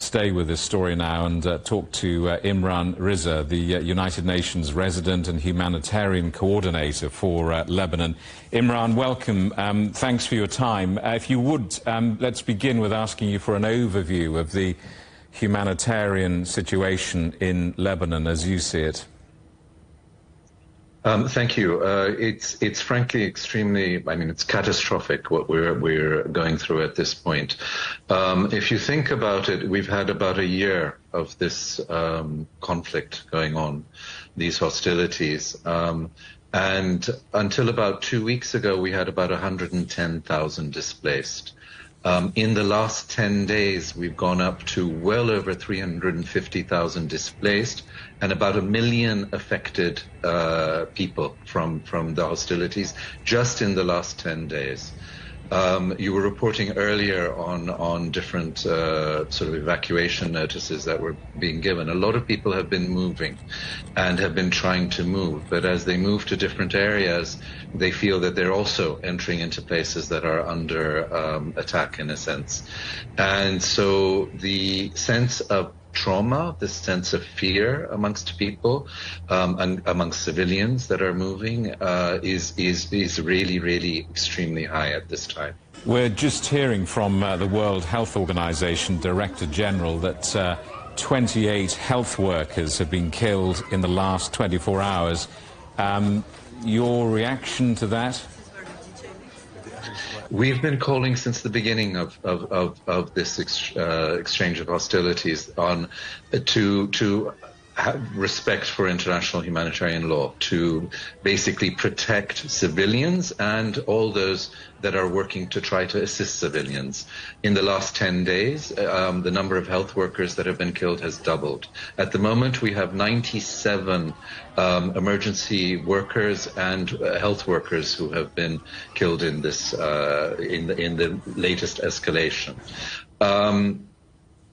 stay with this story now and talk to Imran Riza, the United Nations Resident and Humanitarian Coordinator for Lebanon. Imran, welcome. Thanks for your time. If you would, let's begin with asking you for an overview of the humanitarian situation in Lebanon as you see it. Thank you. It's frankly extremely, it's catastrophic what we're going through at this point. If you think about it, we've had about a year of this conflict going on, these hostilities. And until about 2 weeks ago, we had about 110,000 displaced. In the last 10 days, we've gone up to well over 350,000 displaced and about 1 million affected people from the hostilities just in the last 10 days. You were reporting earlier on different sort of evacuation notices that were being given. A lot of people have been moving and have been trying to move, but as they move to different areas, they feel that they're also entering into places that are under attack in a sense. And so the sense of trauma, the sense of fear amongst people and amongst civilians that are moving is really, really extremely high at this time. We're just hearing from the World Health Organization Director General that 28 health workers have been killed in the last 24 hours. Your reaction to that? We've been calling since the beginning of this exchange of hostilities on to have respect for international humanitarian law, to basically protect civilians and all those that are working to try to assist civilians. In the last 10 days, the number of health workers that have been killed has doubled. At the moment, we have 97 emergency workers and health workers who have been killed in this in the latest escalation.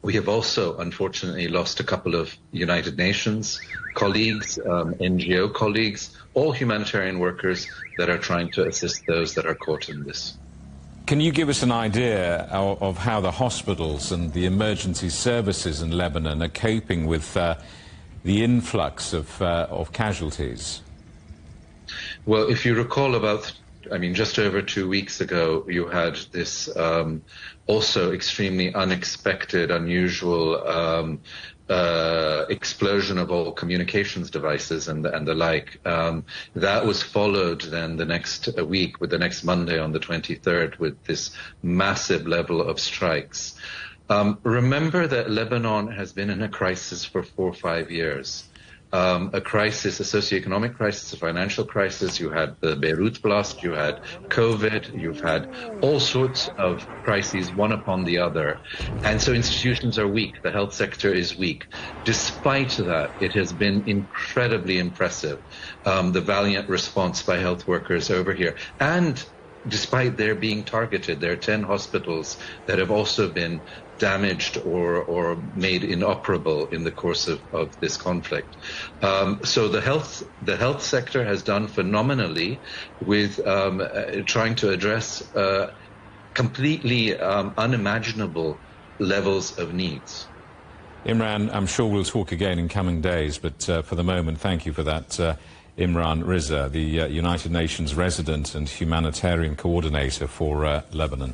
We have also, unfortunately, lost a couple of United Nations colleagues, NGO colleagues, all humanitarian workers that are trying to assist those that are caught in this. Can you give us an idea of how the hospitals and the emergency services in Lebanon are coping with the influx of casualties? Well, if you recall just over 2 weeks ago, you had this also extremely unexpected, unusual explosion of all communications devices and the like. That was followed then the next week, with the next Monday on the 23rd, with this massive level of strikes. Remember that Lebanon has been in a crisis for 4 or 5 years. A crisis, a socioeconomic crisis, a financial crisis. You had the Beirut blast, you had COVID, you've had all sorts of crises, one upon the other. And so institutions are weak. The health sector is weak. Despite that, it has been incredibly impressive, the valiant response by health workers over here. And despite their being targeted, there are 10 hospitals that have also been damaged or made inoperable in the course of this conflict. So the health sector has done phenomenally with trying to address completely unimaginable levels of needs. Imran, I'm sure we'll talk again in coming days, but for the moment, thank you for that. Imran Riza, the United Nations Resident and Humanitarian Coordinator for Lebanon.